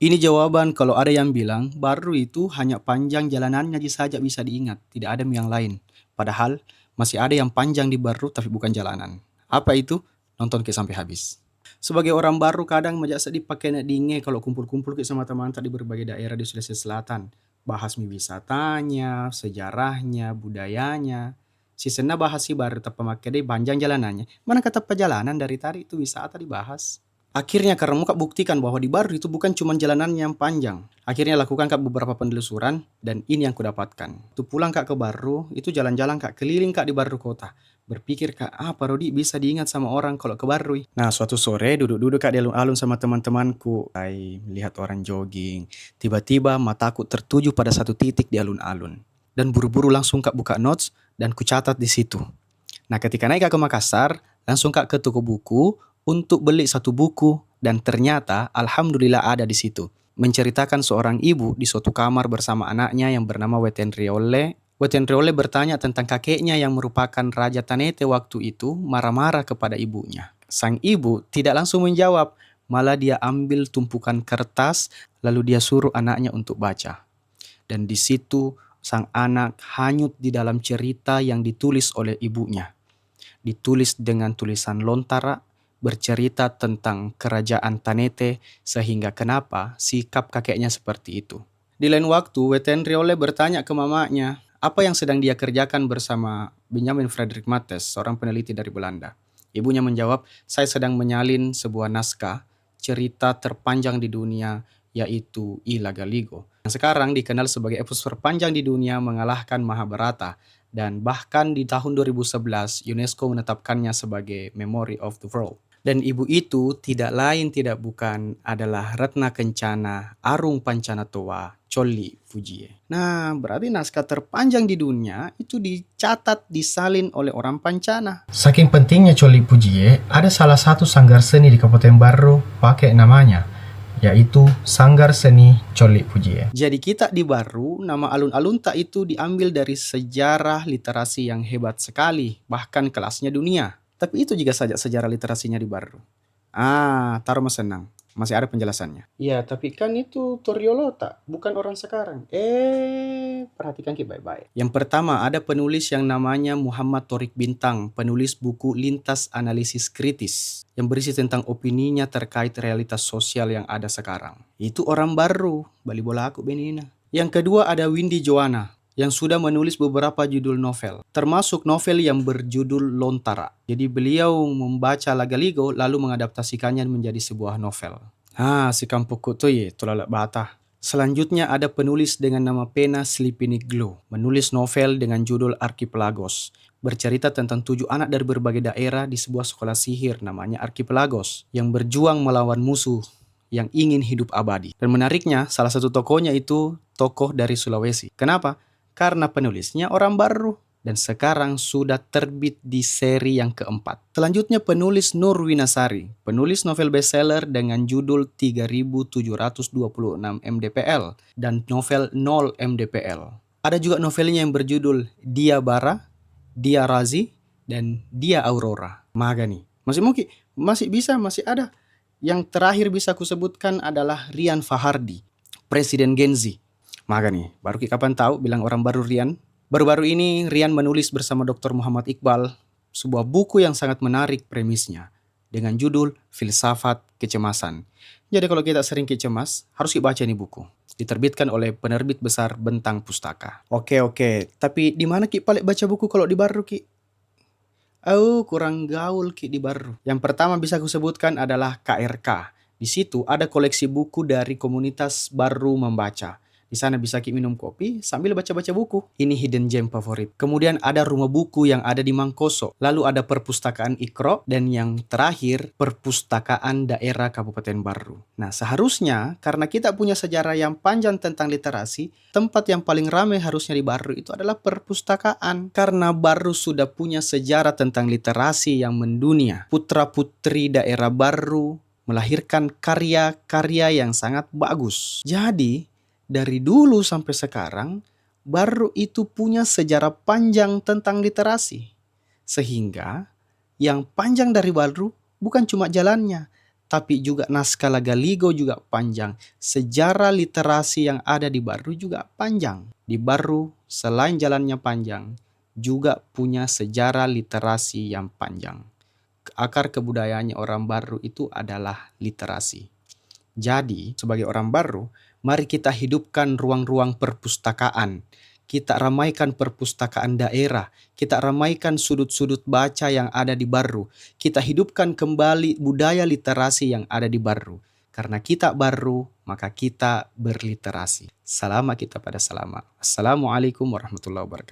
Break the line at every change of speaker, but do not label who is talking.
Ini jawaban kalau ada yang bilang baru itu hanya panjang jalanannya saja bisa diingat, tidak ada yang lain. Padahal masih ada yang panjang di baru tapi bukan jalanan. Apa itu? Nonton ke sampai habis. Sebagai orang baru kadang majak sedih pakai nak dinge kalau kumpul-kumpul ke sama teman di berbagai daerah di Sulawesi Selatan. Bahas wisatanya, sejarahnya, budayanya. Si sena bahas si baru tapi pakai deh panjang jalanannya. Mana kata perjalanan dari tadi itu wisata dibahas. Akhirnya karena mau Kak buktikan bahwa di Baru itu bukan cuma jalanan yang panjang. Akhirnya lakukan Kak beberapa penelusuran dan ini yang kudapatkan. Itu pulang Kak ke Baru, itu jalan-jalan Kak keliling Kak di Baru kota. Berpikir Kak, apa Rodi bisa diingat sama orang kalau ke Baru? Nah, suatu sore duduk-duduk Kak di alun-alun sama teman-temanku. Saya melihat orang jogging. Tiba-tiba mataku tertuju pada satu titik di alun-alun. Dan buru-buru langsung Kak buka notes dan kucatat di situ. Nah, ketika naik Kak ke Makassar, langsung Kak ke toko buku untuk beli satu buku dan ternyata alhamdulillah ada di situ. Menceritakan seorang ibu di suatu kamar bersama anaknya yang bernama Weten Riole. Weten Riole bertanya tentang kakeknya yang merupakan Raja Tanete waktu itu marah-marah kepada ibunya. Sang ibu tidak langsung menjawab, malah dia ambil tumpukan kertas lalu dia suruh anaknya untuk baca. Dan di situ sang anak hanyut di dalam cerita yang ditulis oleh ibunya. Ditulis dengan tulisan lontara, bercerita tentang kerajaan Tanete sehingga kenapa sikap kakeknya seperti itu. Di lain waktu, Weten Riole bertanya ke mamanya, apa yang sedang dia kerjakan bersama Benjamin Frederick Mattes, seorang peneliti dari Belanda. Ibunya menjawab, saya sedang menyalin sebuah naskah, cerita terpanjang di dunia, yaitu Ila Galigo. Yang sekarang dikenal sebagai epos terpanjang di dunia mengalahkan Mahabharata, dan bahkan di tahun 2011 UNESCO menetapkannya sebagai Memory of the World. Dan ibu itu tidak lain tidak bukan adalah Ratna Kencana Arung Pancanatoa Coli Fujie. Nah, berarti naskah terpanjang di dunia itu dicatat disalin oleh orang Pancana.
Saking pentingnya Coli Fujie, ada salah satu sanggar seni di Kabupaten Baru pakai namanya, yaitu Sanggar Seni Coli Fujie.
Jadi kita di Baru, nama alun-alun tak itu diambil dari sejarah literasi yang hebat sekali, bahkan kelasnya dunia. Tapi itu juga saja sejarah literasinya di Baru. Taruh mas senang. Masih ada penjelasannya. Iya, tapi kan itu Toriolota, bukan orang sekarang. Perhatikan Ki baik-baik. Yang pertama, ada penulis yang namanya Muhammad Torik Bintang, penulis buku Lintas Analisis Kritis, yang berisi tentang opininya terkait realitas sosial yang ada sekarang. Itu orang baru, bali bola aku benina. Yang kedua ada Windy Joanna, yang sudah menulis beberapa judul novel, termasuk novel yang berjudul Lontara. Jadi beliau membaca Lagaligo lalu mengadaptasikannya menjadi sebuah novel. Si Kampuku tuh ya, tulalak bata. Selanjutnya ada penulis dengan nama pena Slipiniglo, menulis novel dengan judul Archipelagos, bercerita tentang 7 anak dari berbagai daerah di sebuah sekolah sihir namanya Archipelagos, yang berjuang melawan musuh yang ingin hidup abadi. Dan menariknya, salah satu tokohnya itu tokoh dari Sulawesi. Kenapa? Karena penulisnya orang baru dan sekarang sudah terbit di seri yang keempat. Selanjutnya penulis Nur Winasari, penulis novel bestseller dengan judul 3726 MDPL dan novel 0 MDPL. Ada juga novelnya yang berjudul Dia Bara, Dia Razi, dan Dia Aurora. Magani. Masih ada. Yang terakhir bisa kusebutkan adalah Rian Fahardi, Presiden Gen Z. Magani, baru kapan tahu bilang orang baru Rian. Baru-baru ini Rian menulis bersama Dr. Muhammad Iqbal sebuah buku yang sangat menarik premisnya dengan judul Filsafat Kecemasan. Jadi kalau kita sering kecemas, harus dibaca ini buku. Diterbitkan oleh penerbit besar Bentang Pustaka. Oke, tapi di mana Ki paling baca buku kalau di Baru Ki? Kurang gaul Ki di Baru. Yang pertama bisa kusebutkan adalah KRK. Di situ ada koleksi buku dari komunitas Baru Membaca. Di sana bisa Ki minum kopi sambil baca-baca buku. Ini hidden gem favorit. Kemudian ada rumah buku yang ada di Mangkoso. Lalu ada perpustakaan Ikro. Dan yang terakhir, perpustakaan daerah Kabupaten Baru. Nah, seharusnya karena kita punya sejarah yang panjang tentang literasi, tempat yang paling ramai harusnya di Baru itu adalah perpustakaan. Karena Baru sudah punya sejarah tentang literasi yang mendunia. Putra-putri daerah Baru melahirkan karya-karya yang sangat bagus. Jadi, dari dulu sampai sekarang, Baru itu punya sejarah panjang tentang literasi. Sehingga yang panjang dari Baru bukan cuma jalannya, tapi juga naskah Lagaligo juga panjang. Sejarah literasi yang ada di Barru juga panjang. Di Barru, selain jalannya panjang, juga punya sejarah literasi yang panjang. Akar kebudayaannya orang Barru itu adalah literasi. Jadi, sebagai orang Barru, mari kita hidupkan ruang-ruang perpustakaan. Kita ramaikan perpustakaan daerah. Kita ramaikan sudut-sudut baca yang ada di Barru. Kita hidupkan kembali budaya literasi yang ada di Barru. Karena kita Barru, maka kita berliterasi. Selama kita pada selama. Assalamualaikum warahmatullahi wabarakatuh.